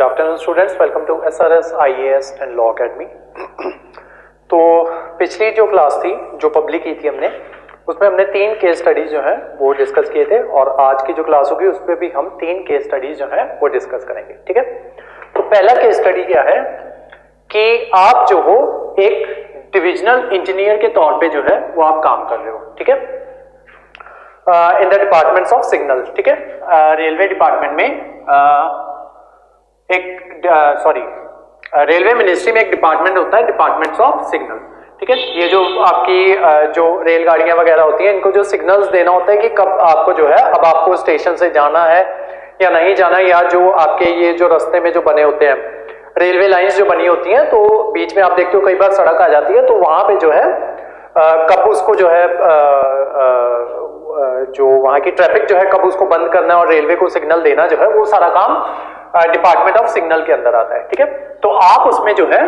Good afternoon students, welcome to SRS IAS and law academy. तो पिछली जो class थी जो पब्लिक की थी हमने, उसमें हमने 3 केस स्टडीज जो है वो डिस्कस किए थे और आज की जो क्लास होगी उस पर भी हम 3 केस स्टडीज जो है वो डिस्कस करेंगे। ठीक है, तो पहला केस स्टडी क्या है कि आप जो हो एक डिविजनल इंजीनियर के तौर पे जो है वो आप काम कर रहे हो। ठीक है, in the departments of signal. ठीक है, रेलवे डिपार्टमेंट में रेलवे मिनिस्ट्री में एक डिपार्टमेंट होता है, डिपार्टमेंट्स ऑफ सिग्नल। ठीक है, ये जो आपकी जो रेलगाड़ियां वगैरह होती हैं, इनको जो सिग्नल्स देना होता है कि कब आपको जो है अब आपको स्टेशन से जाना है या नहीं जाना, या जो आपके ये जो रास्ते में जो बने होते हैं रेलवे लाइंस जो बनी होती हैं, तो बीच में आप देखते हो कई बार सड़क आ जाती है, तो वहां पे जो है कब उसको जो है जो वहां की ट्रैफिक जो है कब उसको बंद करना है और रेलवे को सिग्नल देना जो है वो सारा काम डिपार्टमेंट ऑफ सिग्नल के अंदर आता है। ठीक है, तो आप उसमें जो है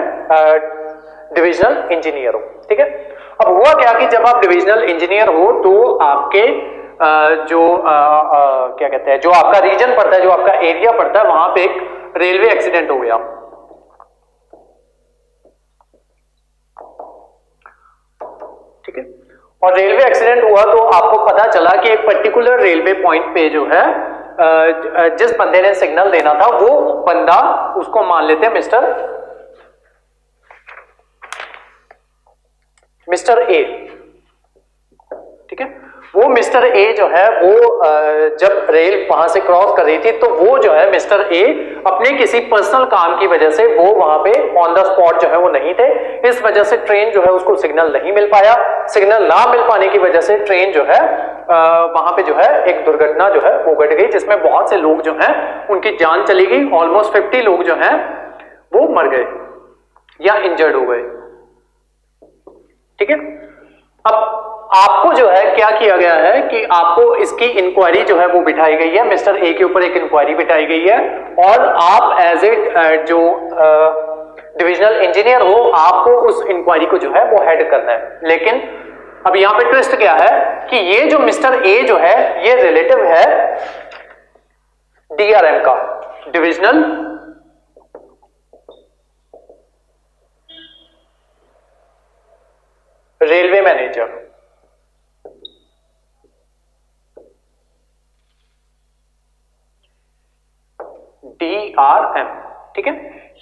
डिविजनल इंजीनियर हो। ठीक है, अब हुआ क्या कि जब आप डिविजनल इंजीनियर हो तो आपके क्या कहते हैं, जो आपका रीजन पड़ता है, जो आपका एरिया पड़ता है, वहां पे एक रेलवे एक्सीडेंट हो गया। ठीक है, और रेलवे एक्सीडेंट हुआ तो आपको पता चला कि एक पर्टिकुलर रेलवे पॉइंट पे जो है जिस बंदे ने सिग्नल देना था वो बंदा, उसको मान लेते हैं मिस्टर ए। ठीक है, वो मिस्टर ए जो है वो जब रेल वहां से क्रॉस कर रही थी तो वो जो है मिस्टर ए अपने किसी पर्सनल काम की वजह से वो वहां पे ऑन द स्पॉट जो है वो नहीं थे। इस वजह से ट्रेन जो है उसको सिग्नल नहीं मिल पाया। सिग्नल ना मिल पाने की वजह से ट्रेन जो है वहां पे जो है एक दुर्घटना जो है वो घट गई, जिसमें बहुत से लोग जो हैं उनकी जान चली गई। ऑलमोस्ट 50 लोग जो हैं वो मर गए या इंजर्ड हो गए। ठीक है, अब आपको जो है क्या किया गया है कि आपको इसकी इंक्वायरी जो है वो बिठाई गई है, मिस्टर ए के ऊपर एक इंक्वायरी बिठाई गई है और आप एज ए जो डिविजनल इंजीनियर हो, आपको उस इंक्वायरी को जो है वो हेड करना है। लेकिन अब यहां पे ट्विस्ट क्या है कि ये जो मिस्टर ए जो है ये रिलेटिव है DRM का, डिविजनल रेलवे मैनेजर। DRM। ठीक है,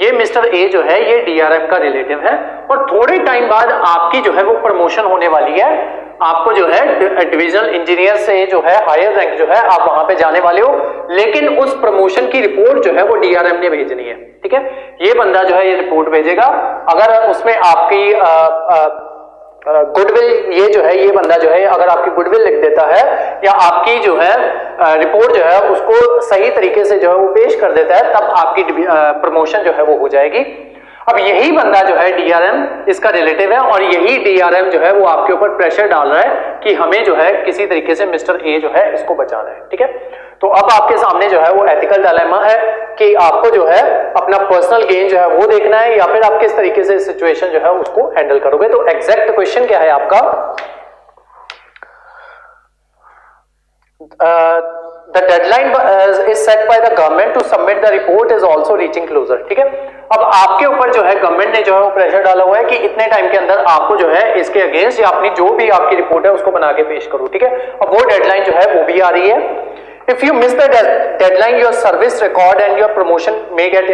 ये मिस्टर ए जो है ये DRM का रिलेटिव है और थोड़े टाइम बाद आपकी जो है वो प्रमोशन होने वाली है। आपको जो है डिविजनल इंजीनियर से जो है हायर रैंक जो है आप वहां पे जाने वाले हो, लेकिन उस प्रमोशन की रिपोर्ट जो है वो DRM ने भेजनी है। ठीक है, ये बंदा जो है ये रिपोर्ट भेजेगा। अगर उसमें आपकी गुडविल, ये जो है ये बंदा जो है अगर आपकी गुडविल लिख देता है या आपकी जो है रिपोर्ट जो है उसको सही तरीके से जो है वो पेश कर देता है, तब आपकी प्रमोशन जो है वो हो जाएगी। अब यही बंदा जो है DRM इसका रिलेटिव है और यही DRM जो है वो आपके ऊपर प्रेशर डाल रहा है कि हमें जो है किसी तरीके से मिस्टर ए जो है इसको बचाना है। ठीक है, तो अब आपके सामने जो है वो एथिकल डायलेमा है कि आपको जो है अपना पर्सनल गेन जो है वो देखना है या फिर आप किस तरीके से सिचुएशन जो है उसको हैंडल करोगे। तो एग्जैक्ट क्वेश्चन क्या है आपका, the deadline is set by the government to submit the report is also reaching closer। ठीक है, अब आपके ऊपर जो है गवर्नमेंट ने जो है वो प्रेशर डाला हुआ है कि इतने टाइम के अंदर आपको जो है इसके अगेंस्ट या अपनी जो भी आपकी रिपोर्ट है उसको बना के पेश करो। ठीक है, अब वो डेडलाइन जो है वो भी आ रही है। If you miss the deadline your service record and your promotion may get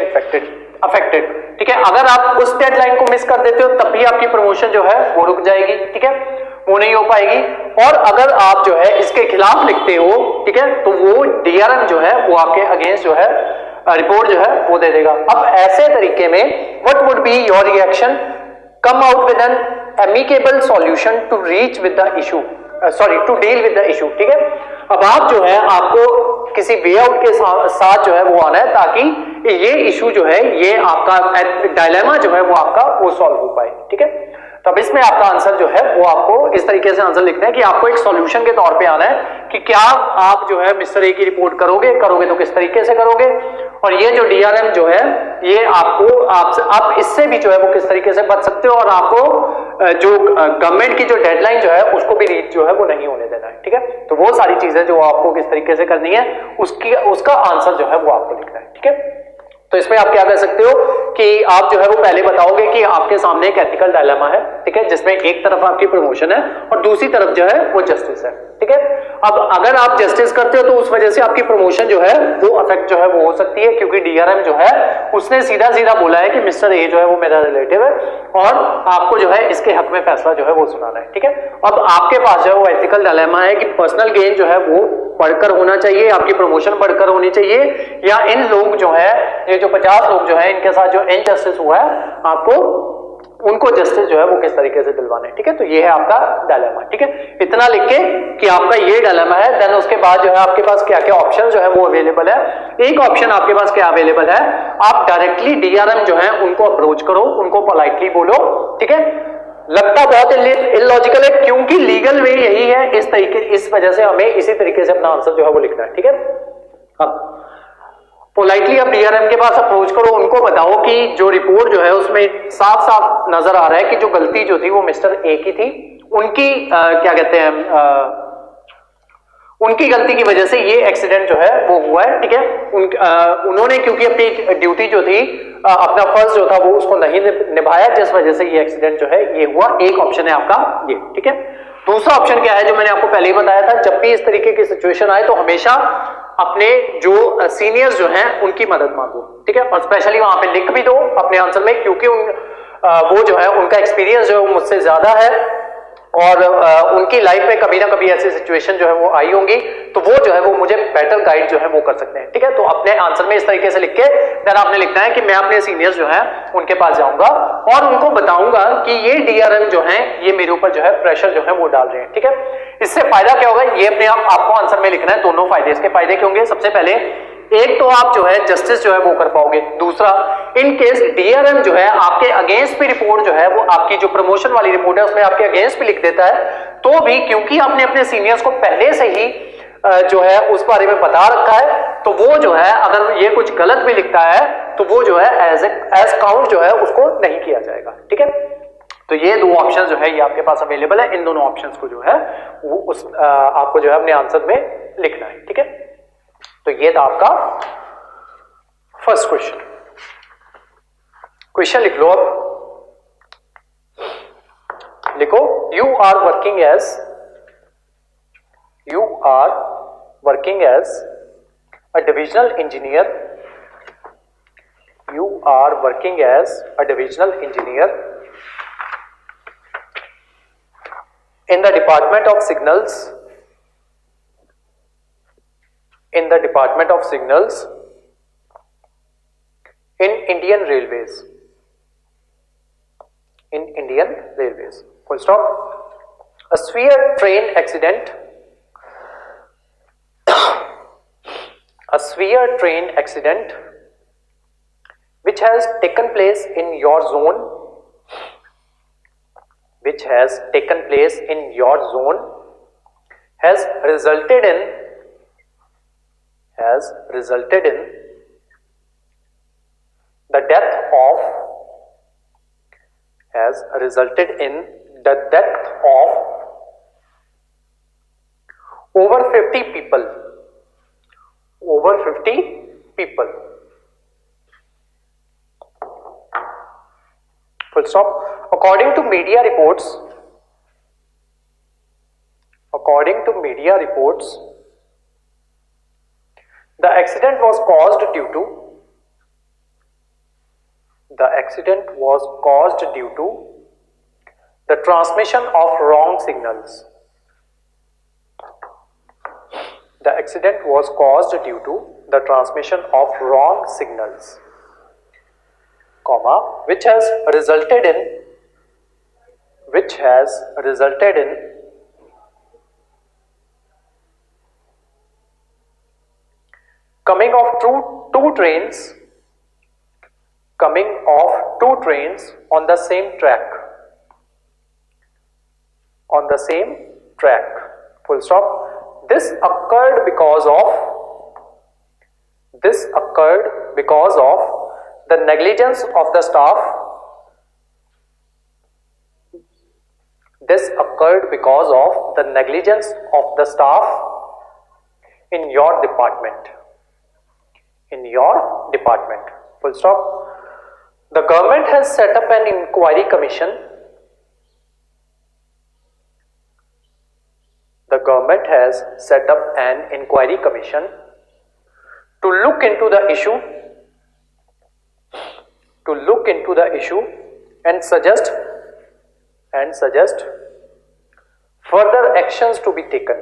affected. ठीक है, अगर आप उस डेडलाइन को मिस कर देते हो तब भी आपकी प्रमोशन जो है वो रुक जाएगी। ठीक है, वो नहीं हो पाएगी। और अगर आप जो है इसके खिलाफ लिखते हो, ठीक है, तो वो DRM जो है वो आपके अगेंस्ट जो है रिपोर्ट जो है वो दे देगा। अब ऐसे तरीके में what would be your reaction, come out with an amicable solution to reach with the issue, to deal with the issue. ठीक है, अब आप जो है आपको किसी वे आउट के साथ जो है वो आना है ताकि ये इशू जो है ये आपका डायलेमा जो है वो आपका वो सॉल्व हो पाए। ठीक है, तब इसमें आपका आंसर जो है वो आपको इस तरीके से आंसर लिखना है कि आपको एक सॉल्यूशन के तौर पे आना है कि क्या आप जो है मिस्टर ए की रिपोर्ट करोगे तो किस तरीके से करोगे, और ये जो DRM जो है ये आपको आप इससे भी जो है वो किस तरीके से बच सकते हो और आपको जो गवर्नमेंट की जो डेडलाइन जो है उसको भी रीच जो है वो नहीं होने देना है। ठीक है, तो वो सारी चीजें जो आपको किस तरीके से करनी है उसका आंसर जो है वो आपको लिखना है। ठीक है, तो इसमें आप क्या कर सकते हो कि आप जो है वो पहले बताओगे कि आपके सामने एक एथिकल डायलेमा है, ठीक है, जिसमें एक तरफ आपकी प्रमोशन है और दूसरी तरफ जो है वो जस्टिस है, ठीक है। अब अगर आप जस्टिस करते हो तो उस वजह से आपकी प्रमोशन जो है वो अफेक्ट जो है वो हो सकती है, क्योंकि डीआरएम जो है उसने सीधा सीधा बोला है कि मिस्टर ए जो है वो मेरा रिलेटिव है और आपको जो है इसके हक में फैसला जो है वो सुनाना है, ठीक है। अब आपके पास जो है वो एथिकल डायलेमा है कि पर्सनल गेन जो है वो बढ़कर होना चाहिए, आपकी प्रमोशन बढ़कर होनी चाहिए, या इन लोग जो है ये जो 50 लोग जो है इनके साथ जो इनजस्टिस हुआ है आपको उनको जस्टिस जो है वो किस तरीके से दिलवाना है, ठीक है। तो ये है आपका डायलेमा, ठीक है। इतना लिख के कि आपका ये डायलेमा है, देन उसके बाद जो है आपके पास क्या क्या ऑप्शन जो है वो अवेलेबल है। एक ऑप्शन आपके पास क्या अवेलेबल है, आप डायरेक्टली डीआरएम जो है उनको अप्रोच करो, उनको पोलाइटली बोलो, ठीक है। लगता बहुत इलॉजिकल है क्योंकि लीगल वे यही है, इस तरीके इस वजह से हमें इसी तरीके से अपना आंसर जो है वो लिखना है, ठीक है। अब पोलाइटली आप डीआरएम के पास अप्रोच करो, उनको बताओ कि जो रिपोर्ट जो है उसमें साफ साफ नजर आ रहा है कि जो गलती जो थी वो मिस्टर ए की थी, उनकी क्या कहते हैं उनकी गलती की वजह से ये एक्सीडेंट जो है वो हुआ है, ठीक है। उन्होंने क्योंकि अपनी ड्यूटी जो थी अपना फर्ज जो था वो उसको नहीं निभाया, जिस वजह से ये एक्सीडेंट जो है ये हुआ। एक ऑप्शन है आपका ये, ठीक है। दूसरा ऑप्शन क्या है जो मैंने आपको पहले ही बताया था, जब भी इस तरीके की सिचुएशन आए तो हमेशा अपने जो सीनियर्स जो हैं उनकी मदद मांगो, ठीक है, और स्पेशली वहां पे लिख भी दो अपने आंसर में, क्योंकि वो जो है उनका एक्सपीरियंस जो है मुझसे ज्यादा है और उनकी लाइफ में कभी ना कभी ऐसी सिचुएशन जो है वो आई होंगी, तो वो जो है वो मुझे बेटर गाइड जो है वो कर सकते हैं, ठीक है। तो अपने आंसर में इस तरीके से लिख के देन आपने लिखना है कि मैं अपने सीनियर्स जो है उनके पास जाऊंगा और उनको बताऊंगा कि ये डीआरएम जो है ये मेरे ऊपर जो है प्रेशर जो है वो डाल रहे हैं, ठीक है। इससे फायदा क्या होगा, ये अपने आप आपको आंसर में लिखना है, दोनों फायदे। इसके फायदे क्या होंगे, सबसे पहले एक तो आप जो है जस्टिस जो है वो कर पाओगे, दूसरा इन केस डीआरएम जो है आपके अगेंस्ट भी रिपोर्ट जो है वो आपकी जो प्रमोशन वाली रिपोर्ट है उसमें आपके अगेंस्ट भी लिख देता है, तो भी क्योंकि आपने अपने सीनियर्स को पहले से ही जो है उस बारे में बता रखा है, तो वो जो है अगर ये कुछ गलत भी लिखता है तो वो जो है एज काउंट जो है उसको नहीं किया जाएगा, ठीक है। तो ये दो ऑप्शन जो है ये आपके पास अवेलेबल है, इन दोनों ऑप्शंस को जो है वो उस आपको जो है अपने आंसर में लिखना है, ठीक है। तो ये था आपका फर्स्ट क्वेश्चन। क्वेश्चन लिख लो, अब लिखो, you are working as a divisional engineer, you are working as a divisional engineer in the department of signals, in Indian Railways, full stop. A severe train accident which has taken place in your zone, has resulted in the death of over 50 people. Full stop. According to media reports, the accident was caused due to the transmission of wrong signals. The accident was caused due to the transmission of wrong signals, comma, which has resulted in coming of two trains on the same track. Full stop. This occurred because of the negligence of the staff. In your department. Full stop. The government has set up an inquiry commission. The government has set up an inquiry commission to look into the issue, and suggest further actions to be taken.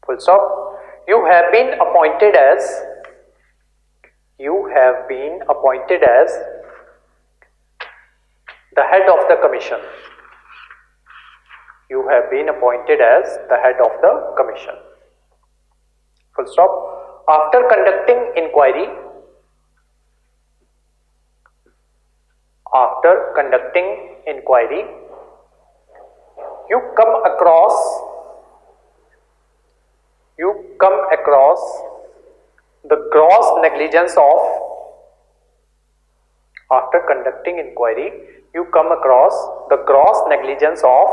Full stop. You have been appointed as the head of the commission. You have been appointed as the head of the commission. Full stop. After conducting inquiry, you come across the gross negligence of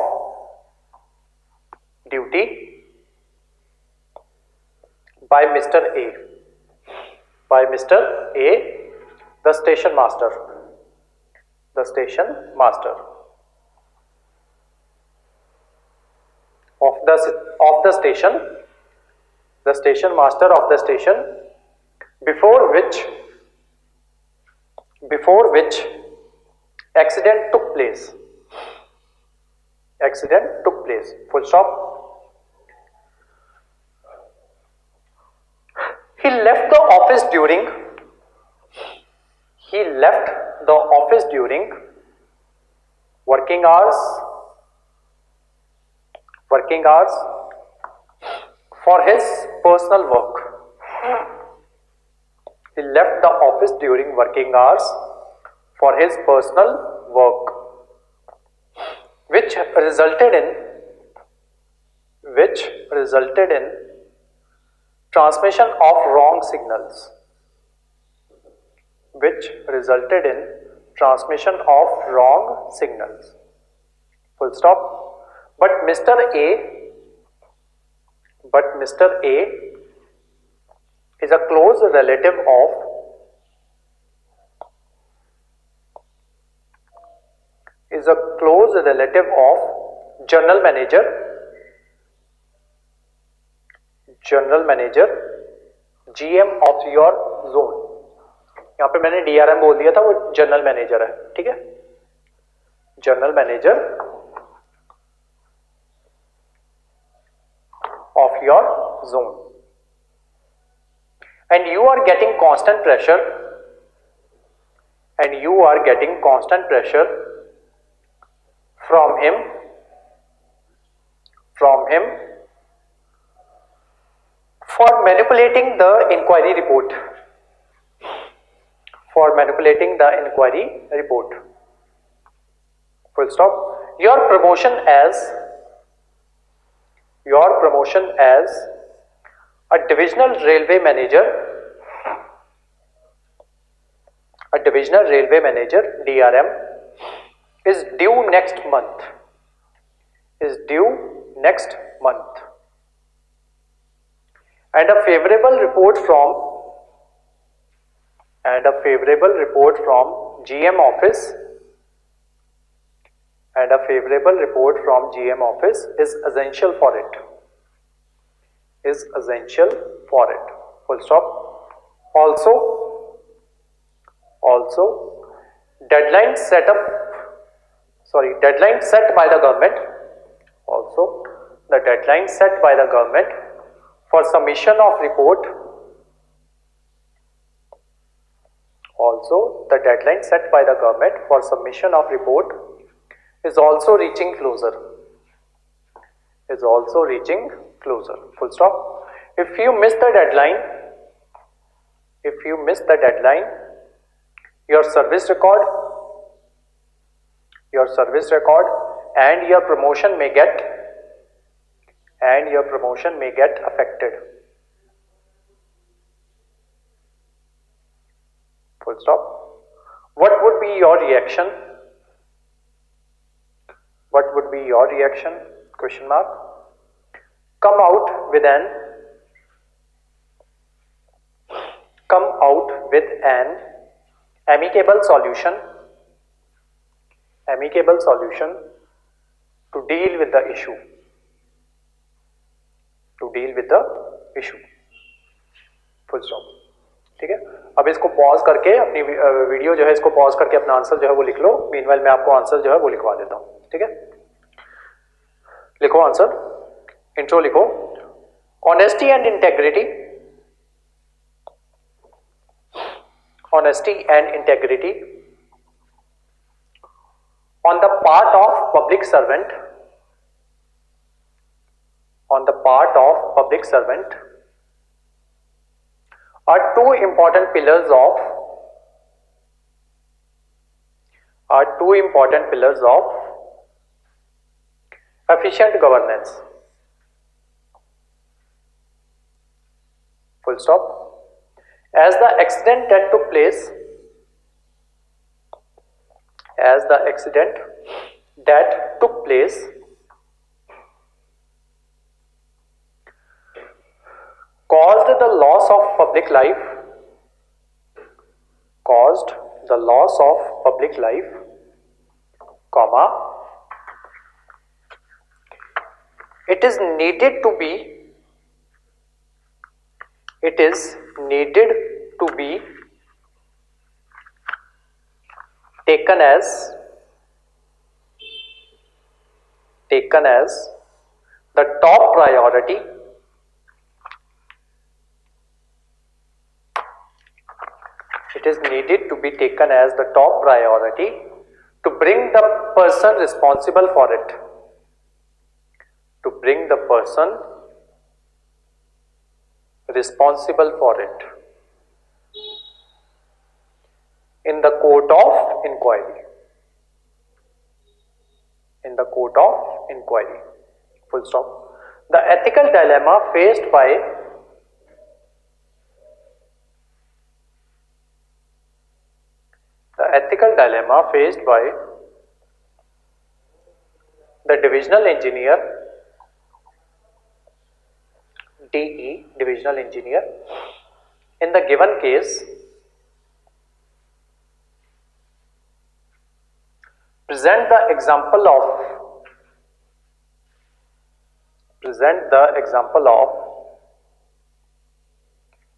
duty by Mr. A, the station master. Of the station, the station master of the station, before which accident took place. Full stop. He left the office during working hours for his personal work. He left the office during working hours for his personal work, which resulted in transmission of wrong signals. Full stop. But Mr. A is a close relative of general manager GM of your zone. यहाँ पे मैंने DRM बोल दिया था, वो general manager है, ठीक है, general manager of your zone, and you are getting constant pressure from him for manipulating the inquiry report. Full stop. Your promotion as a divisional railway manager DRM is due next month. And a favorable report from GM office is essential for it. Full stop. Also deadline set by the government. The deadline set by the government for submission of report. Is also reaching closer. Full stop. If you miss the deadline, your service record and your promotion may get affected. Full stop. What would be your reaction? Question mark. come out with an amicable solution to deal with the issue, full stop. ठीक है, अब इसको pause करके अपनी video जो है इसको pause करके अपना आंसर जो है वो लिख लो। मीनवाइल मैं आपको आंसर जो है वो लिखवा देता हूं। ठीक है, लिखो आंसर, इंट्रो लिखो। Honesty and integrity, on the part of public servant, are two important pillars of efficient governance, full stop. As the accident that took place caused the loss of public life, comma, it is needed to be taken as the top priority to bring the person responsible for it, in the court of inquiry, full stop. The ethical dilemma faced by the divisional engineer, DE, divisional engineer, in the given case present the example of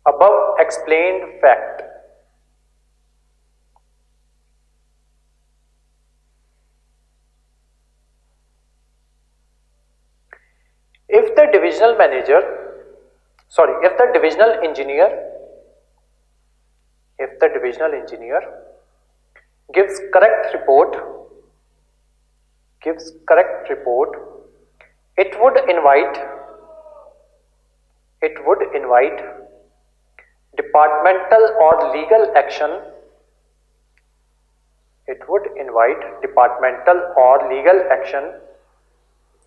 above explained fact. If the divisional engineer gives correct report, it would invite departmental or legal action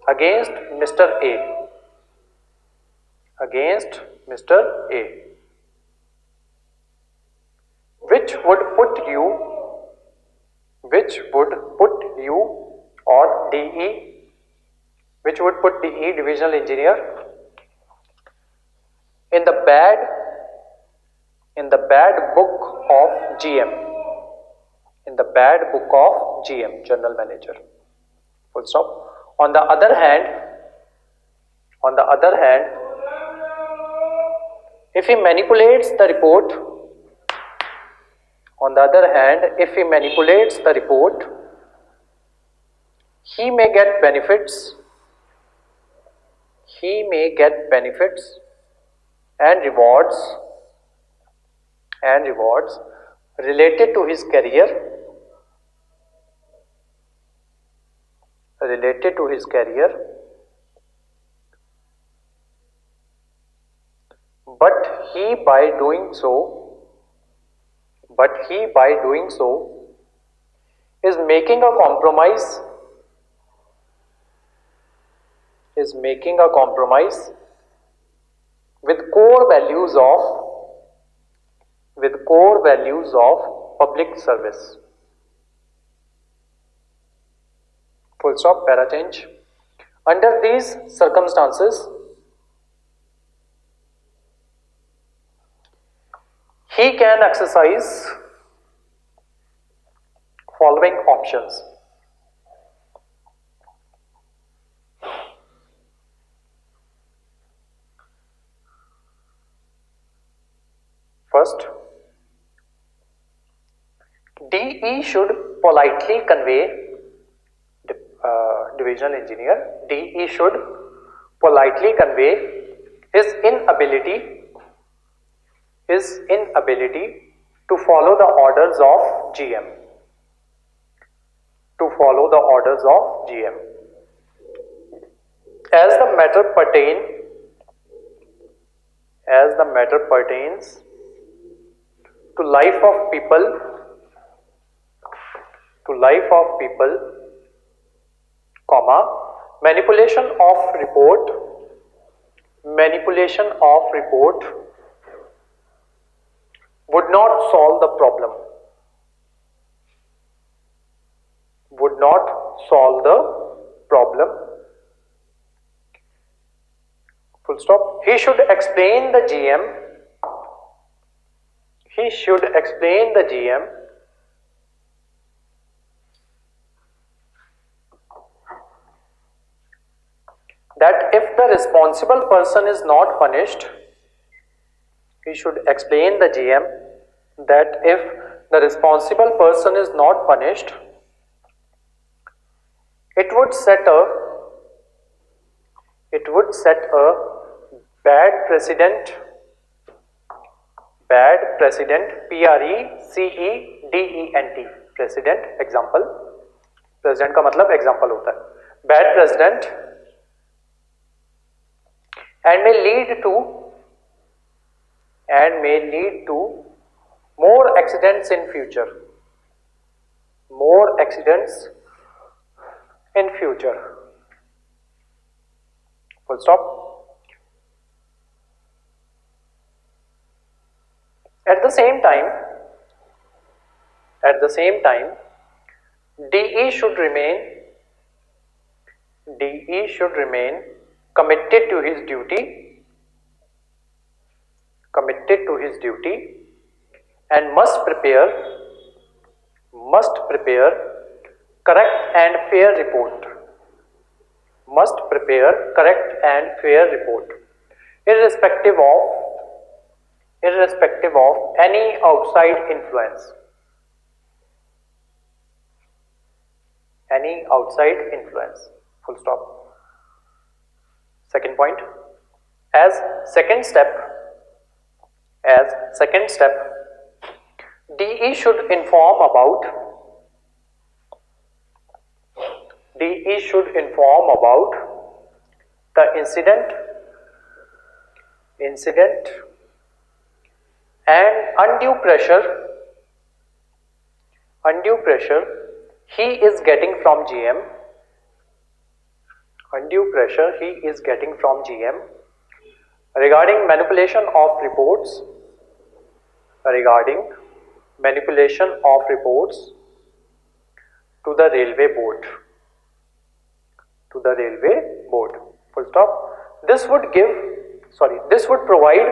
against Mr. A, which would put you or DE, divisional engineer, in the bad book of GM, general manager, full stop. On the other hand, if he manipulates the report, he may get benefits and rewards related to his career, but he by doing so is making a compromise with core values of public service, full stop, para change. Under these circumstances, he can exercise following options. First, DE should politely convey, divisional engineer, DE should politely convey his inability to follow the orders of GM. To follow the orders of GM. As the matter pertains to life of people, comma, manipulation of report would not solve the problem. Full stop. He should explain the GM that if the responsible person is not punished, he should explain the GM that if the responsible person is not punished, it would set a bad precedent, PRECEDENT, precedent, example, precedent का मतलब example होता है, bad precedent, and may lead to more accidents in future. Full stop. At the same time, DE should remain committed to his duty and must prepare correct and fair report. Irrespective of any outside influence. Full stop. Second point. As second step, DE should inform about the incident and undue pressure he is getting from GM regarding manipulation of reports to the railway board. Full stop. This would provide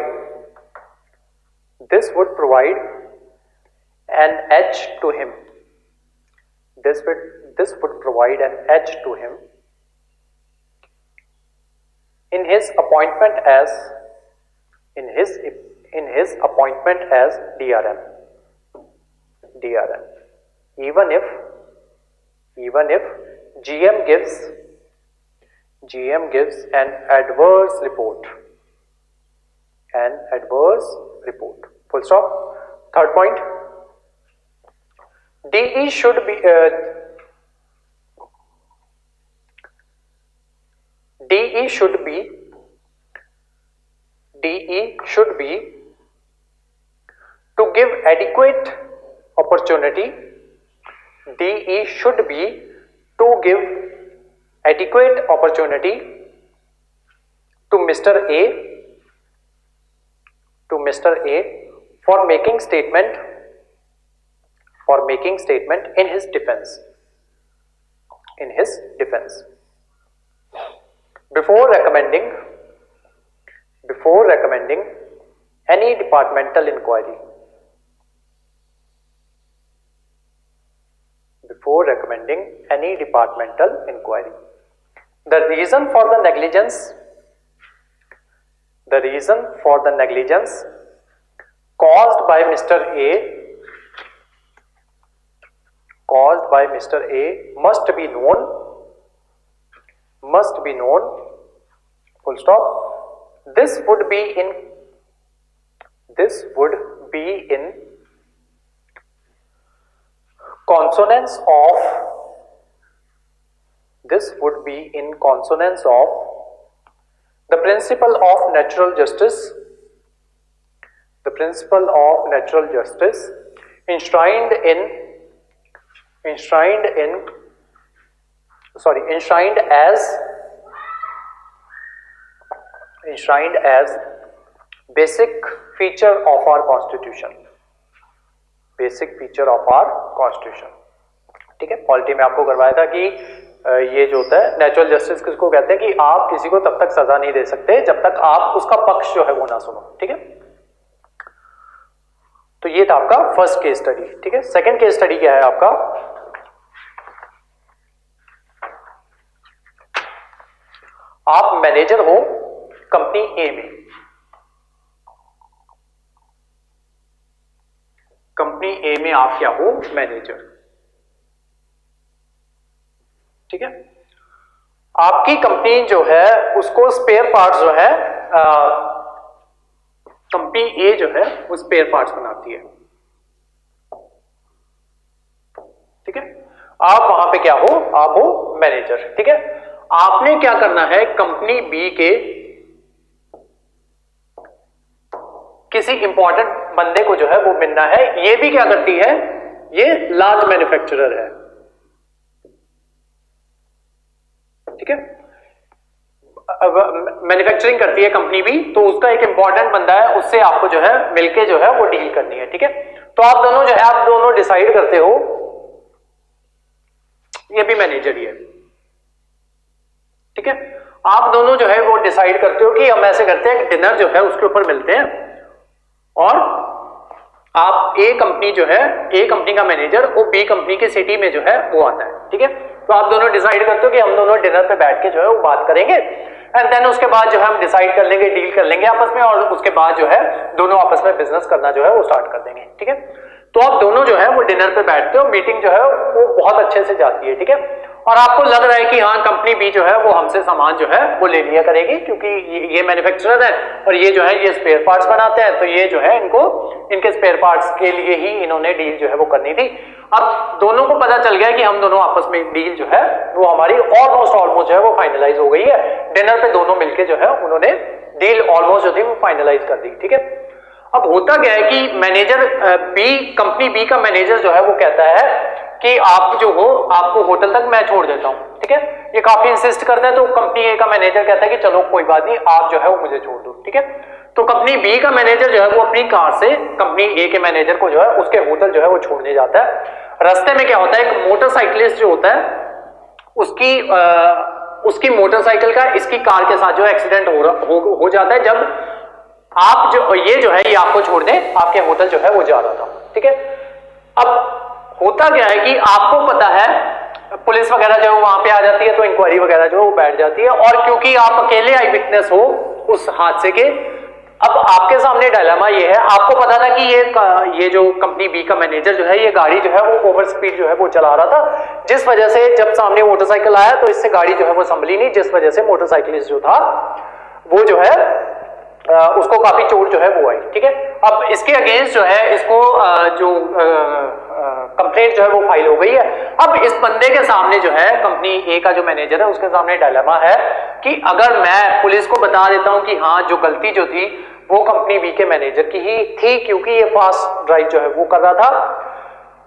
an edge to him. In his appointment as DRM. Even if GM gives an adverse report. Full stop. Third point. DE should be to give adequate opportunity. To Mr. A for making statement in his defense. Before recommending any departmental inquiry. for recommending any departmental inquiry. The reason for the negligence caused by Mr. A must be known, full stop. This would be in consonance of the principle of natural justice enshrined as basic feature of our constitution. ठीक है, polity में आपको करवाया था कि ये जो होता है नेचुरल जस्टिस किसको कहते हैं कि आप किसी को तब तक सजा नहीं दे सकते जब तक आप उसका पक्ष जो है वो ना सुनो. ठीक है, तो ये था आपका फर्स्ट केस स्टडी. ठीक है, सेकंड केस स्टडी क्या है आपका? आप मैनेजर हो कंपनी ए में. कंपनी ए में आप क्या हो? मैनेजर. ठीक है, आपकी कंपनी जो है उसको स्पेयर पार्ट्स जो है कंपनी ए जो है वो स्पेयर पार्ट्स बनाती है. ठीक है, आप वहां पे क्या हो? आप हो मैनेजर. ठीक है, आपने क्या करना है? कंपनी बी के किसी इंपॉर्टेंट बंदे को जो है वो मिलना है. ये भी क्या करती है? ये लार्ज मैन्युफैक्चरर है. ठीक है, मैन्युफैक्चरिंग करती है कंपनी भी, तो उसका एक इंपॉर्टेंट बंदा है, उससे आपको जो है मिलके जो है वो डील करनी है. ठीक है, तो आप दोनों डिसाइड करते हो, ये भी मैनेजर ही है. ठीक है, आप दोनों जो है वो डिसाइड करते हो कि हम ऐसे करते हैं डिनर जो है उसके ऊपर मिलते हैं, और आप ए कंपनी का मैनेजर वो बी कंपनी के सिटी में जो है वो आता है. ठीक है, तो आप दोनों डिसाइड करते हो कि हम दोनों डिनर पे बैठ के जो है वो बात करेंगे, एंड देन उसके बाद जो है हम डिसाइड कर लेंगे, डील कर लेंगे आपस में, और उसके बाद जो है दोनों आपस में बिजनेस करना जो है वो स्टार्ट कर देंगे. ठीक है, तो आप दोनों जो है वो डिनर पे बैठते हो, मीटिंग जो है वो बहुत अच्छे से जाती है. ठीक है, और आपको लग रहा है कि हाँ कंपनी बी जो है वो हमसे सामान जो है वो ले लिया करेगी, क्योंकि ये मैन्युफैक्चरर है और ये जो है ये स्पेयर पार्ट्स बनाते हैं, तो ये जो है इनके स्पेयर पार्ट्स के लिए ही इन्होंने डील जो है वो करनी थी. अब दोनों को पता चल गया कि हम दोनों आपस में डील जो है वो हमारी ऑलमोस्ट जो है वो फाइनलाइज हो गई है. डिनर पे दोनों मिलके जो है उन्होंने डील ऑलमोस्ट जो थी वो फाइनलाइज कर दी. ठीक है, अब होता क्या है कि मैनेजर कंपनी बी का मैनेजर जो है वो कहता है कि आप जो हो आपको होटल तक मैं छोड़ देता हूं. ठीक है, ये काफी इंसिस्ट करता है, तो कंपनी ए का मैनेजर कहता है कि चलो कोई बात नहीं, आप जो है वो मुझे छोड़ दो. ठीक है, तो कंपनी बी का मैनेजर जो है वो अपनी कार से कंपनी ए के मैनेजर को जो है उसके होटल जो है वो छोड़ने जाता है. रास्ते में क्या होता है, एक मोटरसाइकिलिस्ट जो होता है उसकी मोटरसाइकिल का इसकी कार के साथ जो एक्सीडेंट हो जाता है, जब आप जो है ये आपको छोड़ने आपके होटल जो है वो जा रहा था. ठीक है, अब होता क्या है कि आपको पता है पुलिस वगैरह जो है वहां पे आ जाती है, तो इंक्वायरी वगैरह जो है वो बैठ जाती है, और क्योंकि आप अकेले आई विटनेस हो उस हादसे के, अब आपके सामने डायलेमा ये है, आपको पता था कि ये जो कंपनी बी का मैनेजर जो है ये गाड़ी जो है वो ओवर स्पीड जो है वो चला रहा था, जिस वजह से जब सामने मोटरसाइकिल आया तो इससे गाड़ी जो है वो संभली नहीं, जिस वजह से मोटरसाइकिलिस्ट जो था वो जो है उसको काफी चोट जो है वो आई. ठीक है, अब इसके अगेंस्ट जो है इसको कंप्लेंट जो है वो फाइल हो गई है. अब इस बंदे के सामने जो है कंपनी ए का जो मैनेजर है उसके सामने डायलेमा है कि अगर मैं पुलिस को बता देता हूं कि हाँ जो गलती जो थी वो कंपनी बी के मैनेजर की ही थी, क्योंकि ये फास्ट ड्राइव जो है वो कर रहा था,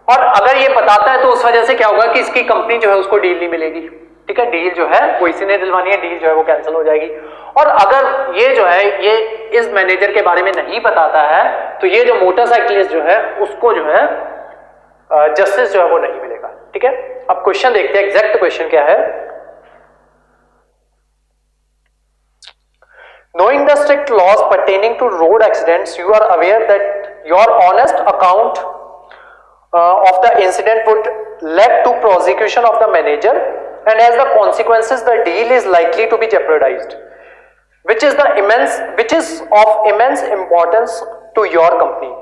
और अगर ये बताता है तो उस वजह से क्या होगा कि इसकी कंपनी जो है उसको डील नहीं मिलेगी. ठीक है, डील जो है वो इसी ने दिलवानी है, डील जो है वो कैंसिल हो जाएगी. और अगर ये जो है ये इस मैनेजर के बारे में नहीं बताता है तो ये जो मोटरसाइकिलिस्ट जो है उसको जो है जस्टिस जो है वो नहीं मिलेगा. ठीक है, अब क्वेश्चन देखते हैं, एग्जैक्ट क्वेश्चन क्या है. Knowing the strict laws pertaining to road accidents, you are aware that your honest account of the incident would lead to prosecution of the manager, and as the consequences the deal is likely to be jeopardized, which is of immense importance to your company.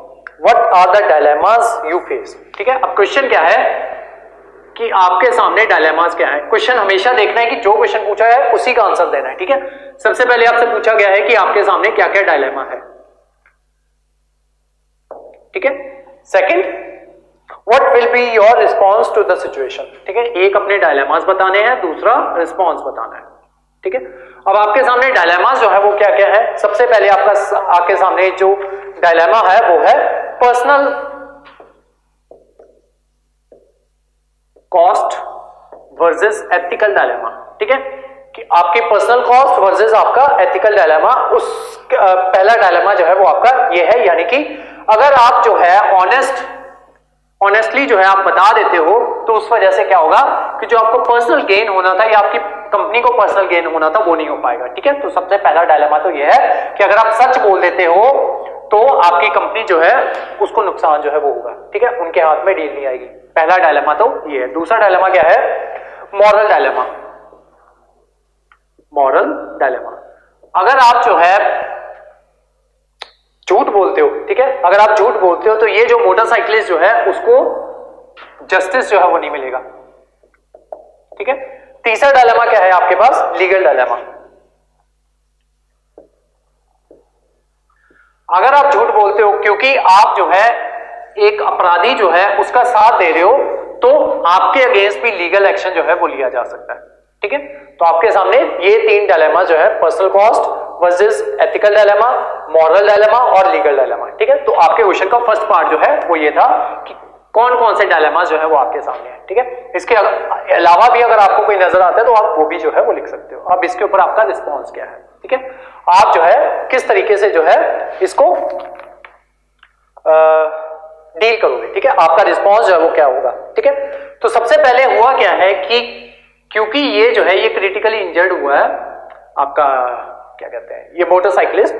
What are the dilemmas you face? ठीक है, अब question क्या है कि आपके सामने dilemmas क्या है. क्वेश्चन हमेशा देखना है कि जो क्वेश्चन पूछा है उसी का आंसर देना है. ठीक है, सबसे पहले आपसे पूछा गया है कि आपके सामने क्या क्या डायलेमा है. ठीक है, second, what will be your response to the situation. ठीक है, एक अपने डायलेमास बताने हैं, दूसरा रिस्पॉन्स बताना है. ठीक है, अब आपके सामने डायलेमास जो है वो क्या क्या है. सबसे पहले आपके सामने जो डायलेमा है वो है personal cost versus ethical dilemma. ठीक है, कि आपकी पर्सनल कॉस्ट वर्सेस आपका एथिकल डायलेमा. उस पहला डायलेमा जो है वो आपका ये है, यानी कि अगर आप जो है ऑनेस्टली जो है आप बता देते हो तो उस वजह से क्या होगा कि जो आपको पर्सनल गेन होना था या आपकी कंपनी को पर्सनल गेन होना था वो नहीं हो पाएगा. ठीक है, तो सबसे पहला डायलेमा तो ये है कि अगर आप सच बोल देते हो तो आपकी कंपनी जो है उसको नुकसान जो है वो होगा. ठीक है, उनके हाथ में डील नहीं आएगी. पहला डायलेमा तो ये है. दूसरा डायलेमा क्या है? Moral dilemma. मॉरल डायलेमा, अगर आप जो है झूठ बोलते हो, ठीक है, अगर आप झूठ बोलते हो तो ये जो मोटरसाइकिलिस्ट जो है उसको जस्टिस जो है वो नहीं मिलेगा. ठीक है, तीसरा डायलेमा क्या है आपके पास? Legal dilemma. अगर आप झूठ बोलते हो क्योंकि आप जो है एक अपराधी जो है उसका साथ दे रहे हो तो आपके अगेंस्ट भी लीगल एक्शन जो है वो लिया जा सकता है. ठीक है, तो आपके सामने ये तीन डायलेमा जो है, personal cost versus ethical dilemma, moral dilemma और लीगल डायलेमा. ठीक है, तो आपके क्वेश्चन का फर्स्ट पार्ट जो है वो ये था कि कौन कौन से डायलेमा जो है वो आपके सामने है. ठीक है, इसके अलावा भी अगर आपको कोई नजर आता है तो आप वो भी जो है वो लिख सकते हो. अब इसके ऊपर आपका रिस्पॉन्स क्या है. ठीक है, आप जो है किस तरीके से जो है इसको डील करोगे. ठीक है, आपका रिस्पॉन्स जो है वो क्या होगा. ठीक है, तो सबसे पहले हुआ क्या है कि क्योंकि ये जो है ये क्रिटिकली इंजर्ड हुआ है आपका, क्या कहते हैं, ये मोटरसाइकिलिस्ट,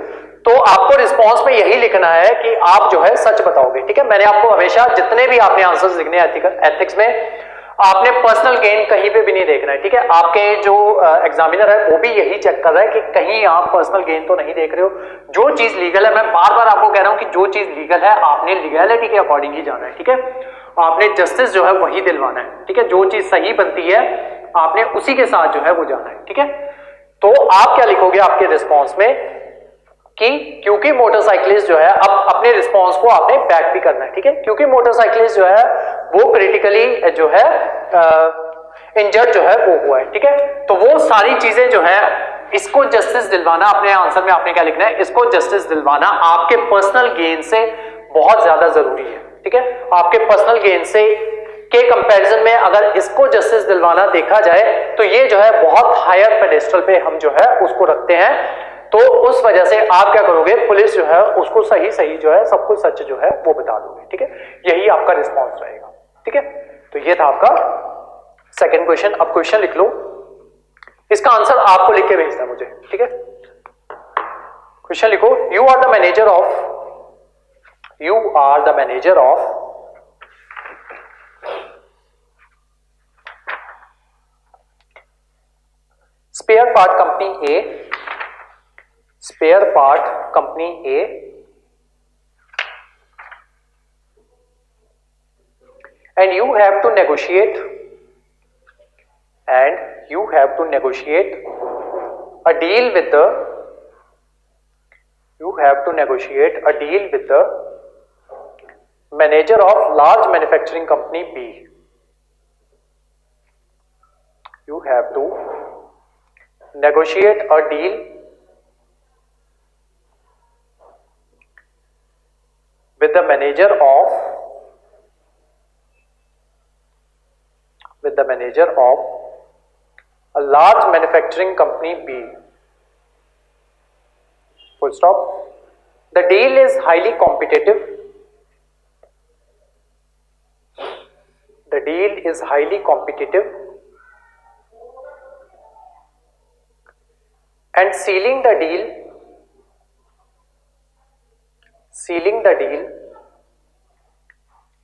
तो आपको रिस्पॉन्स में यही लिखना है कि आप जो है सच बताओगे. ठीक है, मैंने आपको हमेशा जितने भी आपने आंसर्स लिखने हैं एथिक्स में, आपने पर्सनल गेन कहीं पे भी नहीं देखना है. ठीक है, आपके जो एग्जामिनर है वो भी यही चेक कर रहा है कि कहीं आप पर्सनल गेन तो नहीं देख रहे हो. जो चीज लीगल है, मैं बार बार आपको कह रहा हूं कि जो चीज लीगल है आपने लीगैलिटी के अकॉर्डिंग ही जाना है. ठीक है, आपने जस्टिस जो है वही दिलवाना है. ठीक है, जो चीज सही बनती है आपने उसी के साथ जो है वो जाना है. ठीक है, तो आप क्या लिखोगे आपके रिस्पॉन्स में कि क्योंकि मोटरसाइकिलिस्ट जो है, अब अपने रिस्पॉन्स को आपने बैक भी करना है. ठीक है, क्योंकि मोटरसाइकिलिस्ट जो है वो क्रिटिकली जो है इंजर्ड जो है वो हुआ है. ठीक है, तो वो सारी चीजें जो है, इसको जस्टिस दिलवाना, अपने आंसर में आपने क्या लिखना है, इसको जस्टिस दिलवाना आपके पर्सनल गेन से बहुत ज्यादा जरूरी है. ठीक है, आपके पर्सनल गेन से के कंपैरिजन में अगर इसको जस्टिस दिलवाना देखा जाए तो ये जो है बहुत हायर पेडेस्टल पे हम जो है उसको रखते हैं. तो उस वजह से आप क्या करोगे, पुलिस जो है उसको सही जो है सब कुछ सच जो है वो बता दोगे. ठीक है, यही आपका रिस्पॉन्स रहेगा. ठीक है, तो ये था आपका सेकंड क्वेश्चन. अब क्वेश्चन लिख लो, इसका आंसर आपको लिख के भेजना मुझे. ठीक है, क्वेश्चन लिखो, you are the manager of spare part company A and you have to negotiate a deal with the manager of large manufacturing company B. You have to negotiate a deal with the manager of a large manufacturing company B. Full stop. The deal is highly competitive. And sealing the deal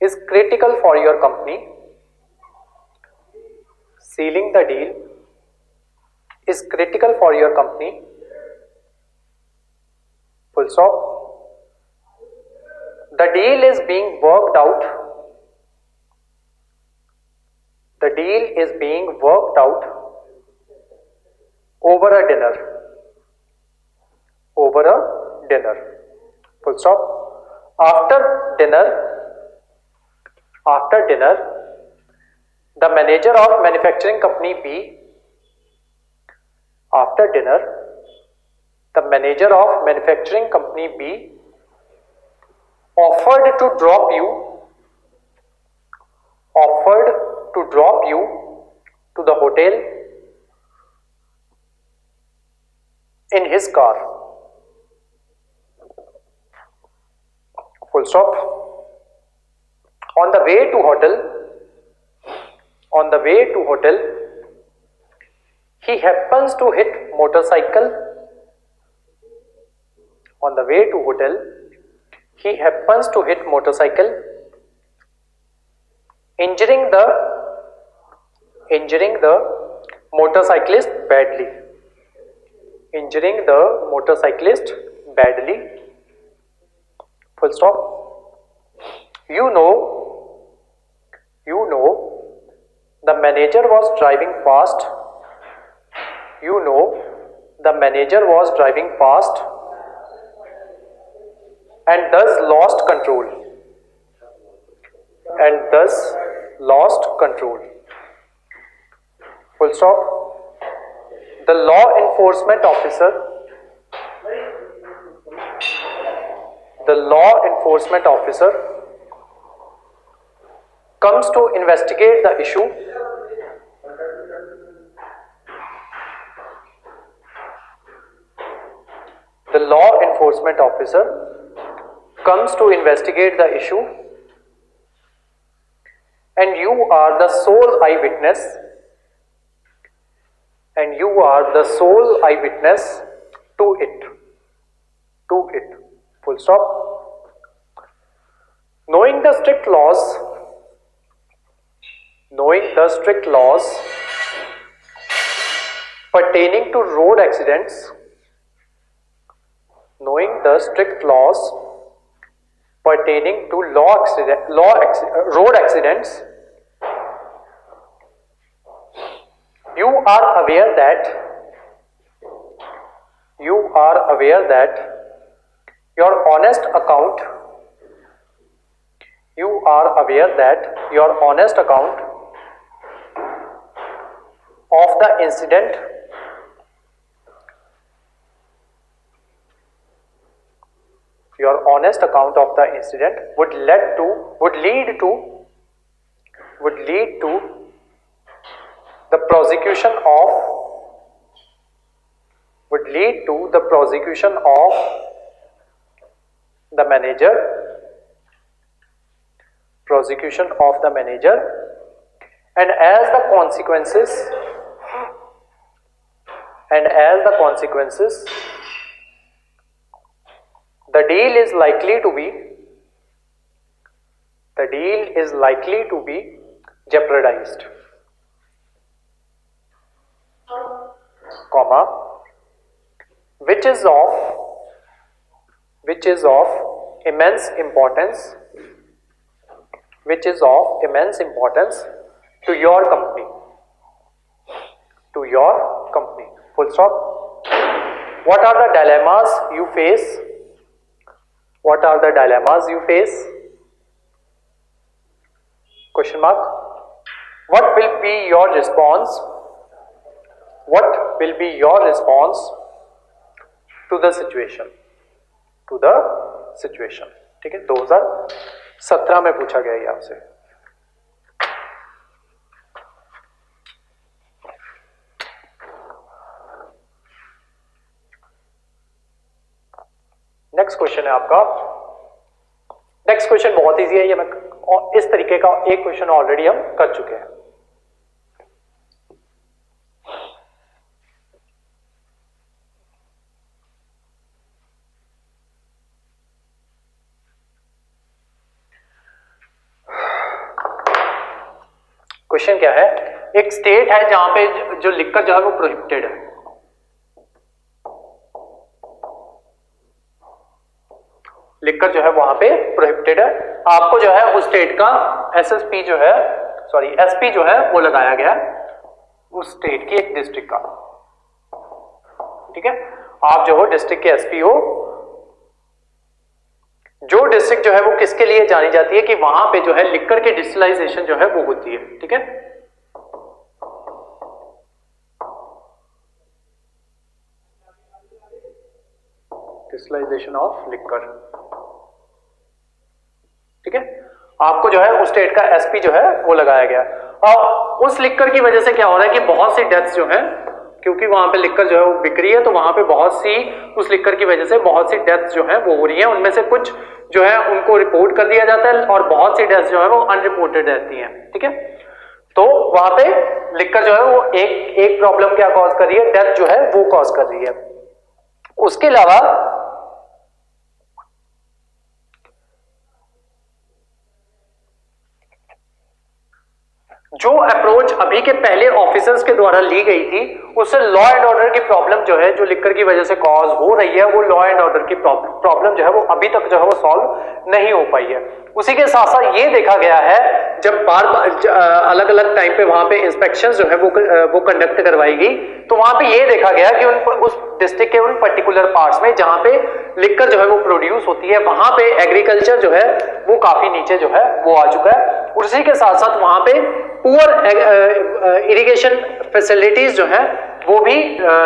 is critical for your company. Sealing the deal is critical for your company. Full stop. The deal is being worked out. The deal is being worked out over a dinner. Over a dinner. Full stop. After dinner, the manager of manufacturing company B, after dinner, the manager of manufacturing company B offered to drop you to the hotel in his car. Full stop. On the way to hotel, he happens to hit motorcycle. On the way to hotel, he happens to hit motorcycle, injuring the motorcyclist badly. Injuring the motorcyclist badly. Full stop. You know, the manager was driving fast. You know, the manager was driving fast and thus lost control. And thus lost control. Full stop. The law enforcement officer comes to investigate the issue. The law enforcement officer comes to investigate the issue, and you are the sole eyewitness. And you are the sole eyewitness to it. Full stop. Knowing the strict laws pertaining to road accidents, road accidents, you are aware that your honest account of the incident would lead to the prosecution of the manager, and as the consequences, the deal is likely to be jeopardized, comma, which is of immense importance to your company. Full stop. What are the dilemmas you face? Question mark. What will be your response to the situation? ठीक है, 2017 में पूछा गया ये आपसे. Next question है आपका. Next question बहुत इजी है, ये मैं इस तरीके का एक क्वेश्चन ऑलरेडी हम कर चुके हैं. क्वेश्चन क्या है, एक स्टेट है जहां पे जो लिकर जो है वो प्रोहिबिटेड है, लिकर जो है वहां पे प्रोहिबिटेड है, आपको जो है उस स्टेट का एसएसपी जो है सॉरी एसपी जो है वो लगाया गया उस स्टेट की एक डिस्ट्रिक्ट का, ठीक है। आप जो हो डिस्ट्रिक्ट के एसपी हो, जो डिस्ट्रिक्ट जो है वो किसके लिए जानी जाती है कि वहां पे जो है लिकर की डिस्टिलाइजेशन जो है वो होती है, ठीक है। डिस्टिलाइजेशन ऑफ लिकर, ठीक है। आपको जो है उस स्टेट का एसपी जो है वो लगाया गया, और उस लिकर की वजह से क्या हो रहा है कि बहुत सी डेथ्स जो है, क्योंकि वहां पे लिकर जो है वो बिक रही है, तो वहां पे बहुत सी उस लिकर की वजह से बहुत सी डेथ्स जो है वो हो रही है, उनमें से कुछ जो है उनको रिपोर्ट कर दिया जाता है और बहुत सी डेथ्स जो है वो अनरिपोर्टेड रहती हैं, ठीक है। तो वहां पे लिकर जो है वो एक प्रॉब्लम क्या कॉज कर रही है, डेथ जो है वो कॉज कर रही है। उसके अलावा जो अप्रोच अभी के पहले ऑफिसर्स के द्वारा ली गई थी, उससे लॉ एंड ऑर्डर की प्रॉब्लम जो है जो लिकर की वजह से कॉज हो रही है, वो लॉ एंड ऑर्डर की प्रॉब्लम जो है वो अभी तक जो है वो सॉल्व नहीं हो पाई है। उसी के साथ साथ ये देखा गया है, जब बार अलग अलग टाइम पे वहां पे इंस्पेक्शन जो है वो कंडक्ट करवाई गई, तो वहां पे ये देखा गया कि उस डिस्ट्रिक्ट के उन पर्टिकुलर पार्ट्स में जहां पे लिकर जो है वो प्रोड्यूस होती है, वहां पे एग्रीकल्चर जो है वो काफी नीचे जो है वो आ चुका है। उसी के साथ साथ वहां पे पुअर इरिगेशन फैसिलिटीज जो है वो भी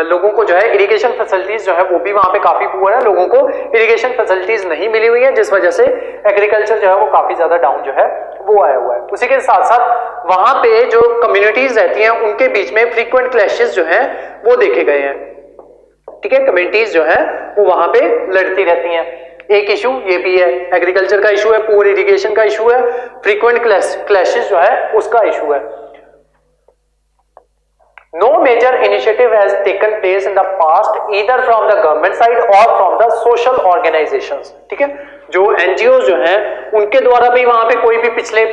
लोगों को जो है इरिगेशन फैसिलिटीज जो है वो भी वहां पे काफी पुअर है, लोगों को इरिगेशन फैसिलिटीज नहीं मिली हुई है, जिस वजह से एग्रीकल्चर जो है वो काफी ज्यादा डाउन जो है वो आया हुआ है। उसी के साथ साथ वहां पे जो कम्युनिटीज रहती हैं उनके बीच में फ्रीक्वेंट क्लैशेस जो है वो देखे गए हैं, ठीक है। कम्युनिटीज जो है वो वहां पे लड़ती रहती हैं। एक इशू ये भी है, एग्रीकल्चर का इशू है, पुअर इरिगेशन का इशू है, फ्रीक्वेंट क्लैशेस जो है उसका इशू है। No major initiative has taken place in the past either from the government side or from the social organizations, ठीक है। जो एनजीओ जो हैं उनके द्वारा भी वहां पे कोई भी पिछले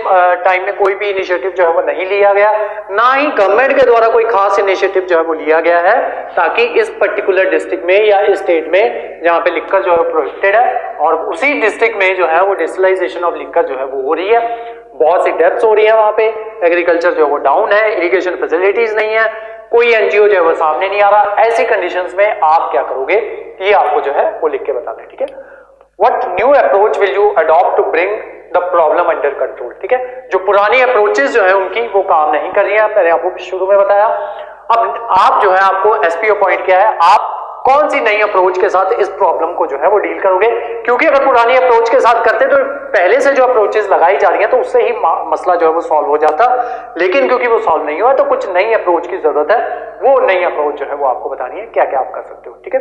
टाइम में कोई भी इनिशिएटिव जो है वो नहीं लिया गया, ना ही गवर्नमेंट के द्वारा कोई खास इनिशिएटिव जो है वो लिया गया है ताकि इस पर्टिकुलर डिस्ट्रिक्ट में या इस स्टेट में जहां पे लिकर जो है प्रोहिबिटेड है और उसी डिस्ट्रिक्ट में जो है वो डिस्टिलाइजेशन ऑफ लिकर जो है वो हो रही है, बहुत सी डेथ्स हो रही है वहां पे, एग्रीकल्चर जो है वो डाउन है, इरिगेशन फैसिलिटीज नहीं है, कोई एनजीओ जो है वो सामने नहीं आ रहा। ऐसी कंडीशंस में आप क्या करोगे, ये आपको जो है वो लिख के बताना है, ठीक है। What new approach will you adopt to bring the problem under control, ठीक है। जो पुरानी अप्रोचेस जो है उनकी वो काम नहीं कर रही है, मैंने आपको शुरू में बताया। अब आप जो है आपको एसपी अपॉइंट किया है, आप कौन सी नई अप्रोच के साथ इस प्रॉब्लम को जो है वो डील करोगे, क्योंकि अगर पुरानी अप्रोच के साथ करते तो पहले से जो अप्रोचेस लगाई जा रही हैं तो उससे ही मसला जो है वो सॉल्व हो जाता, लेकिन क्योंकि वो सॉल्व नहीं हुआ तो कुछ नई अप्रोच की जरूरत है। वो नई अप्रोच जो है वो आपको बतानी है, क्या क्या आप कर सकते हो, ठीक है।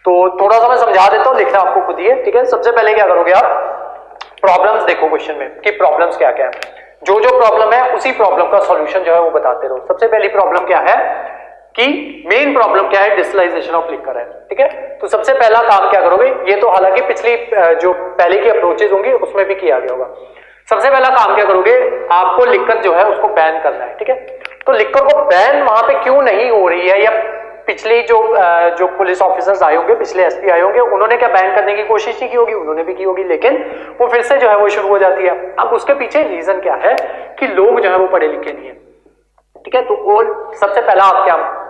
तो थोड़ा सा मैं समझा देता हूं, लिखना आपको खुद ही है, ठीक है। सबसे पहले क्या करोगे आप, प्रॉब्लम्स देखो क्वेश्चन में कि प्रॉब्लम्स क्या क्या है, जो जो प्रॉब्लम है उसी प्रॉब्लम का सॉल्यूशन जो है वो बताते रहो। सबसे पहली प्रॉब्लम क्या है कि मेन प्रॉब्लम क्या है, डिस्टिलाइजेशन ऑफ लिकर है, ठीक है। तो सबसे पहला काम क्या करोगे, ये तो हालांकि पिछली जो पहले की अप्रोचेज होंगी उसमें भी किया गया होगा। सबसे पहला काम क्या करोगे, आपको लिकर जो है उसको बैन करना है, ठीक है। तो लिकर को बैन वहां पे क्यों नहीं हो रही है, या पिछली जो पुलिस ऑफिसर्स आए होंगे, पिछले एसपी आए होंगे, उन्होंने क्या बैन करने की कोशिश नहीं की होगी, उन्होंने भी की होगी, लेकिन वो फिर से जो है वो शुरू हो जाती है। अब उसके पीछे रीजन क्या है कि लोग जो है वो पढ़े लिखे नहीं है, ठीक है। तो वो सबसे पहला आप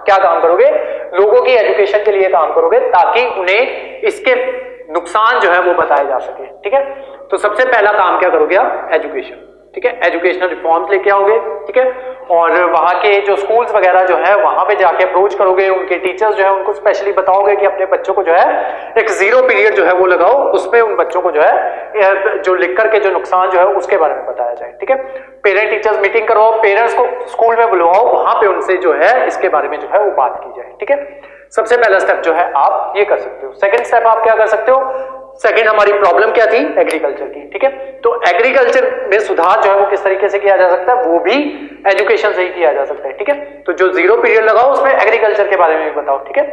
क्या काम करोगे, लोगों की एजुकेशन के लिए काम करोगे ताकि उन्हें इसके नुकसान जो है वो बताए जा सके, ठीक है। तो सबसे पहला काम क्या करोगे आप, एजुकेशन, ठीक है। एजुकेशनल रिफॉर्म्स लेके आओगे, ठीक है। और वहां के जो स्कूल्स वगैरह जो है वहां पे जाके अप्रोच करोगे, उनके टीचर्स जो है उनको स्पेशली बताओगे कि अपने बच्चों को जो है एक 0 पीरियड जो है वो लगाओ, उसमें उन बच्चों को जो है जो लिकर के जो नुकसान जो है उसके बारे में बताया जाए, ठीक है। पेरेंट टीचर्स मीटिंग करवाओ, पेरेंट्स को स्कूल में बुलवाओ, वहां पे उनसे जो है इसके बारे में जो है वो बात की जाए, ठीक है। सबसे पहला स्टेप जो है आप ये कर सकते हो। सेकंड स्टेप आप क्या कर सकते हो, सेकंड हमारी प्रॉब्लम क्या थी, एग्रीकल्चर की, ठीक है। तो एग्रीकल्चर में सुधार जो है वो किस तरीके से किया जा सकता है, वो भी एजुकेशन से ही किया जा सकता है, ठीक है। तो जो 0 पीरियड लगाओ उसमें एग्रीकल्चर के बारे में भी बताओ, ठीक है।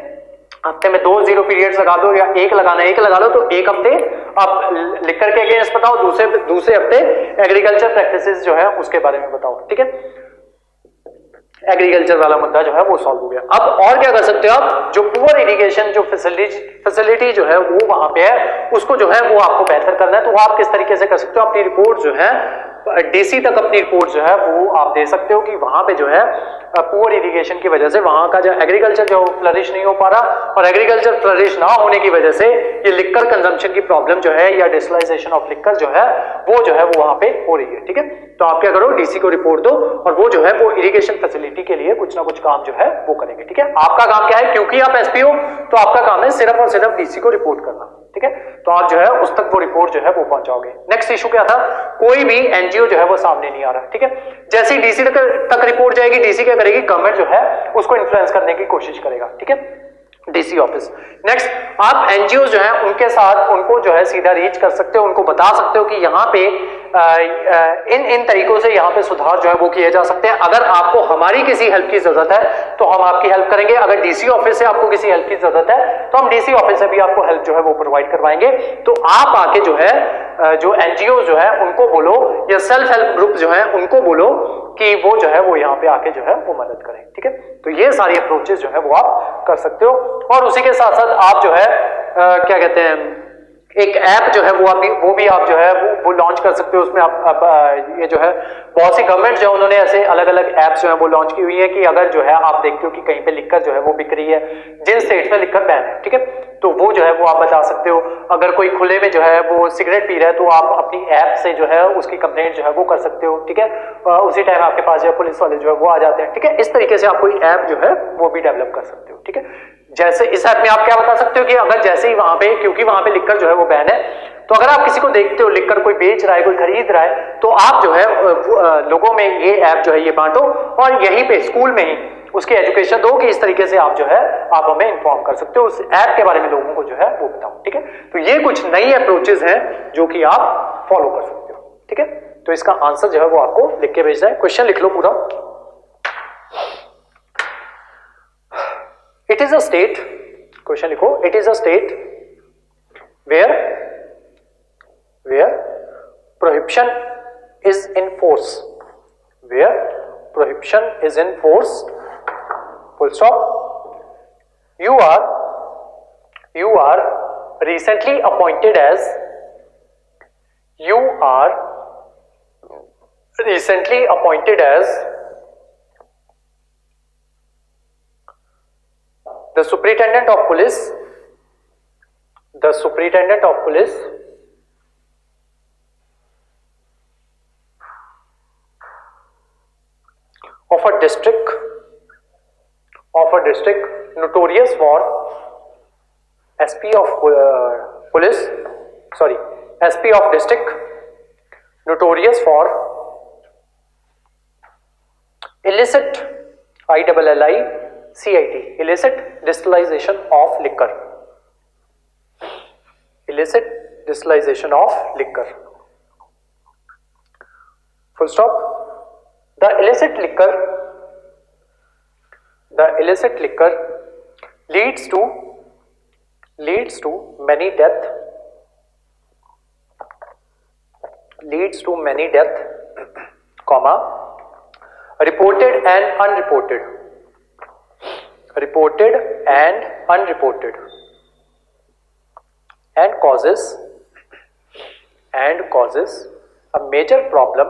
हफ्ते में 2 0 पीरियड्स लगा दो, या एक लगाना एक लगा लो, तो एक हफ्ते अब लिकर के अगेंस्ट बताओ, दूसरे हफ्ते एग्रीकल्चर प्रैक्टिसेस जो है उसके बारे में बताओ, ठीक है। एग्रीकल्चर वाला मुद्दा जो है वो सॉल्व हो गया। अब और क्या कर सकते हो आप, जो पुअर इरिगेशन जो फैसिलिटी जो है वो वहां पे है, उसको जो है वो आपको बेहतर करना है, तो आप किस तरीके से कर सकते हो, अपनी रिपोर्ट जो है डीसी तक अपनी रिपोर्ट जो है वो आप दे सकते हो कि वहां पे जो है पुअर इरिगेशन की वजह से वहां का जो एग्रीकल्चर जो फ्लरिश नहीं हो पा रहा, और एग्रीकल्चर फ्लरिश ना होने की वजह से ये लिक्कर कंजम्पशन की प्रॉब्लम जो है या डिस्टिलाइजेशन ऑफ लिक्कर जो है वो वहां पे हो रही है, ठीक है। तो आप क्या करो, डीसी को रिपोर्ट दो और वो जो है वो इरिगेशन फैसिलिटी के लिए कुछ ना कुछ काम जो है वो करेंगे, ठीक है। आपका काम क्या है, क्योंकि आप एसपी हो तो आपका काम है सिर्फ और सिर्फ डीसी को रिपोर्ट करना, ठीक है। तो आप जो है उस तक वो रिपोर्ट जो है वो पहुंचाओगे। नेक्स्ट इशू क्या था, कोई भी एनजीओ जो है वो सामने नहीं आ रहा, ठीक है। जैसे ही डीसी तक रिपोर्ट जाएगी, डीसी क्या करेगी, गवर्नमेंट जो है उसको इन्फ्लुएंस करने की कोशिश करेगा, ठीक है, डीसी ऑफिस। नेक्स्ट, आप एनजीओ जो है उनके साथ उनको जो है सीधा रीच कर सकते हो, उनको बता सकते हो कि यहाँ पे इन तरीकों से यहाँ पे सुधार जो है वो किए जा सकते हैं। अगर आपको हमारी किसी हेल्प की जरूरत है तो हम आपकी हेल्प करेंगे, अगर डीसी ऑफिस से आपको किसी हेल्प की जरूरत है तो हम डीसी ऑफिस से भी आपको हेल्प जो है वो प्रोवाइड करवाएंगे। तो आप आके जो है जो एनजीओ जो है उनको बोलो, या सेल्फ हेल्प ग्रुप जो है उनको बोलो कि वो जो है वो यहाँ पे आके जो है वो मदद करें, ठीक है। तो ये सारी अप्रोचेस जो है वो आप कर सकते हो। और उसी के साथ साथ आप जो है क्या कहते हैं, एक ऐप जो है वो भी आप जो है वो लॉन्च कर सकते हो। उसमें आप ये जो है बहुत सी गवर्नमेंट जो उन्होंने ऐसे अलग अलग ऐप्स जो है वो लॉन्च की हुई है कि अगर जो है आप देखते हो कि कहीं पे लिक्कर जो है वो बिक रही है, जिन स्टेट में लिक्कर बैन है, ठीक है, तो वो जो है वो आप बता सकते हो। अगर कोई खुले में जो है वो सिगरेट पी रहा है तो आप अपनी ऐप से जो है उसकी कंप्लेंट जो है वो कर सकते हो, ठीक है। उसी टाइम आपके पास जो है पुलिस वाले जो है वो आ जाते हैं, ठीक है। इस तरीके से आप कोई ऐप जो है वो भी डेवलप कर सकते हो, ठीक है। जैसे इस ऐप में आप क्या बता सकते हो कि अगर जैसे ही वहां पे, क्योंकि वहां पे लिक्कर जो है वो बैन है, तो अगर आप किसी को देखते हो लिक्कर कोई बेच रहा है, कोई खरीद रहा है, तो आप जो है लोगों में ये ऐप जो है ये बांटो और यहीं पे स्कूल में ही उसकी एजुकेशन दो कि इस तरीके से आप जो है आप हमें इन्फॉर्म कर सकते हो, उस ऐप के बारे में लोगों को जो है वो बताओ, ठीक है। तो ये कुछ नई अप्रोचेस हैं जो कि आप फॉलो कर सकते हो, ठीक है। तो इसका आंसर जो है वो आपको लिख के भेजना है। क्वेश्चन लिख लो पूरा। It is a state, question लिखो, it is a state where prohibition is in force, where prohibition is in force, full stop. You are recently appointed as the superintendent of police of a district notorious for SP of district notorious for illicit illicit distillation of liquor. Illicit distillation of liquor. Full stop. The illicit liquor leads to many death, comma, reported and unreported, and causes a major problem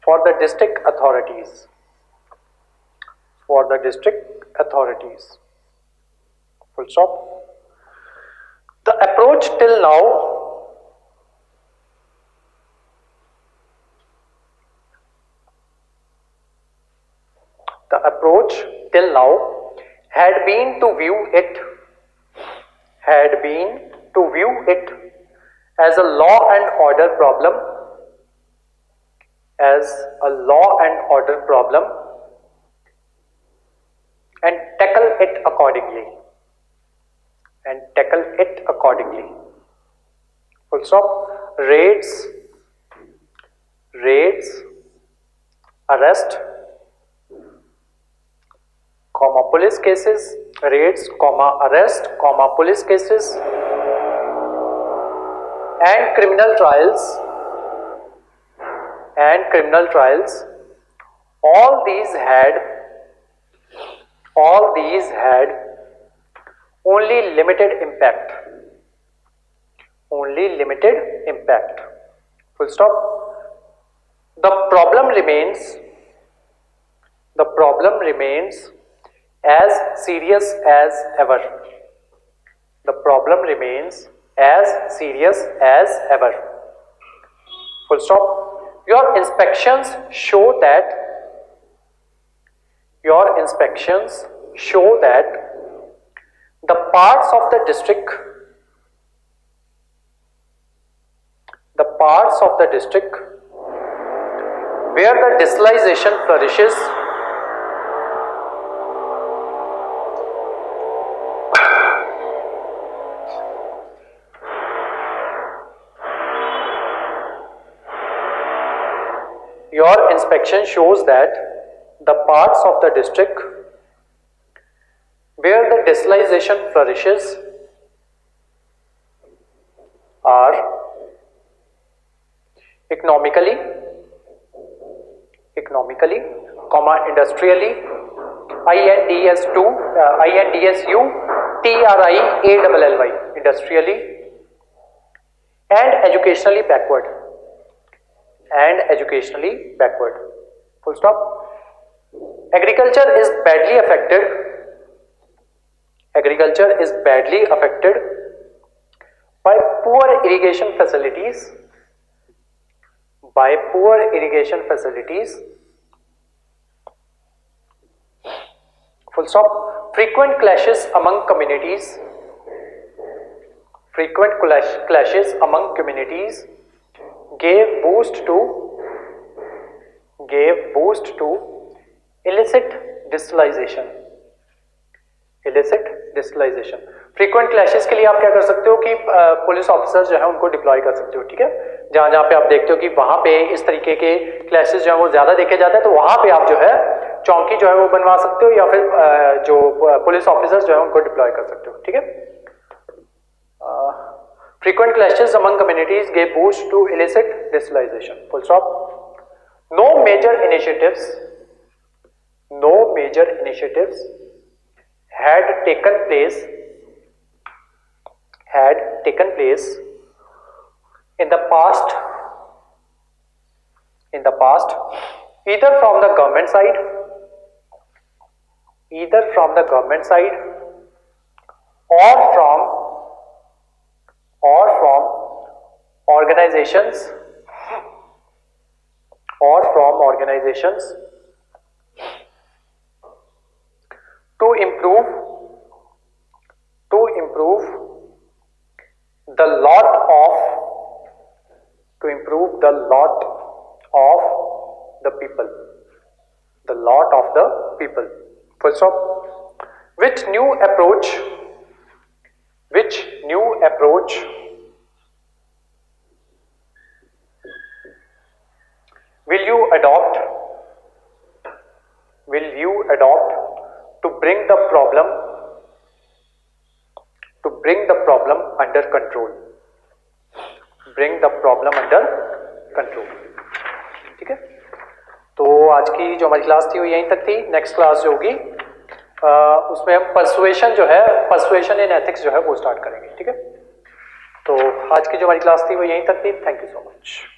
for the district authorities, full stop. The approach till now had been to view it as a law and order problem, and tackle it accordingly. Full stop. Raids, arrest, comma, police cases raids, arrest, police cases and criminal trials, all these had only limited impact, full stop. The problem remains as serious as ever. Full stop. Your inspections show that the parts of the district where the digitalization flourishes Your inspection shows that the parts of the district where the digitalization flourishes are economically, industrially, INDSU, TRIALLY, industrially, and educationally backward. Full stop. Agriculture is badly affected by poor irrigation facilities, full stop. Frequent clashes among communities gave boost to illicit digitalization. Frequent clashes के लिए आप क्या कर सकते हो कि police officers जो है उनको डिप्लॉय कर सकते हो, ठीक है। जहां पे आप देखते हो कि वहां पे इस तरीके के क्लैशेस जो है वो ज्यादा देखे जाते हैं, तो वहां पे आप जो है चौकी जो है वो बनवा सकते हो, या फिर जो पुलिस ऑफिसर्स जो है उनको डिप्लॉय कर सकते हो, ठीक है। Frequent clashes among communities gave boost to illicit digitalization. Full stop. No major initiatives had taken place in the past either from the government side or from organizations to improve the lot of the people. Full stop. Which new approach will you adopt to bring the problem under control? ठीक है। तो आज की जो हमारी class थी वो यहीं तक थी। नेक्स्ट क्लास जो होगी उसमें हम पर्सुएशन इन एथिक्स जो है वो स्टार्ट करेंगे, ठीक है। तो आज की जो हमारी क्लास थी वो यहीं तक थी। Thank you so much.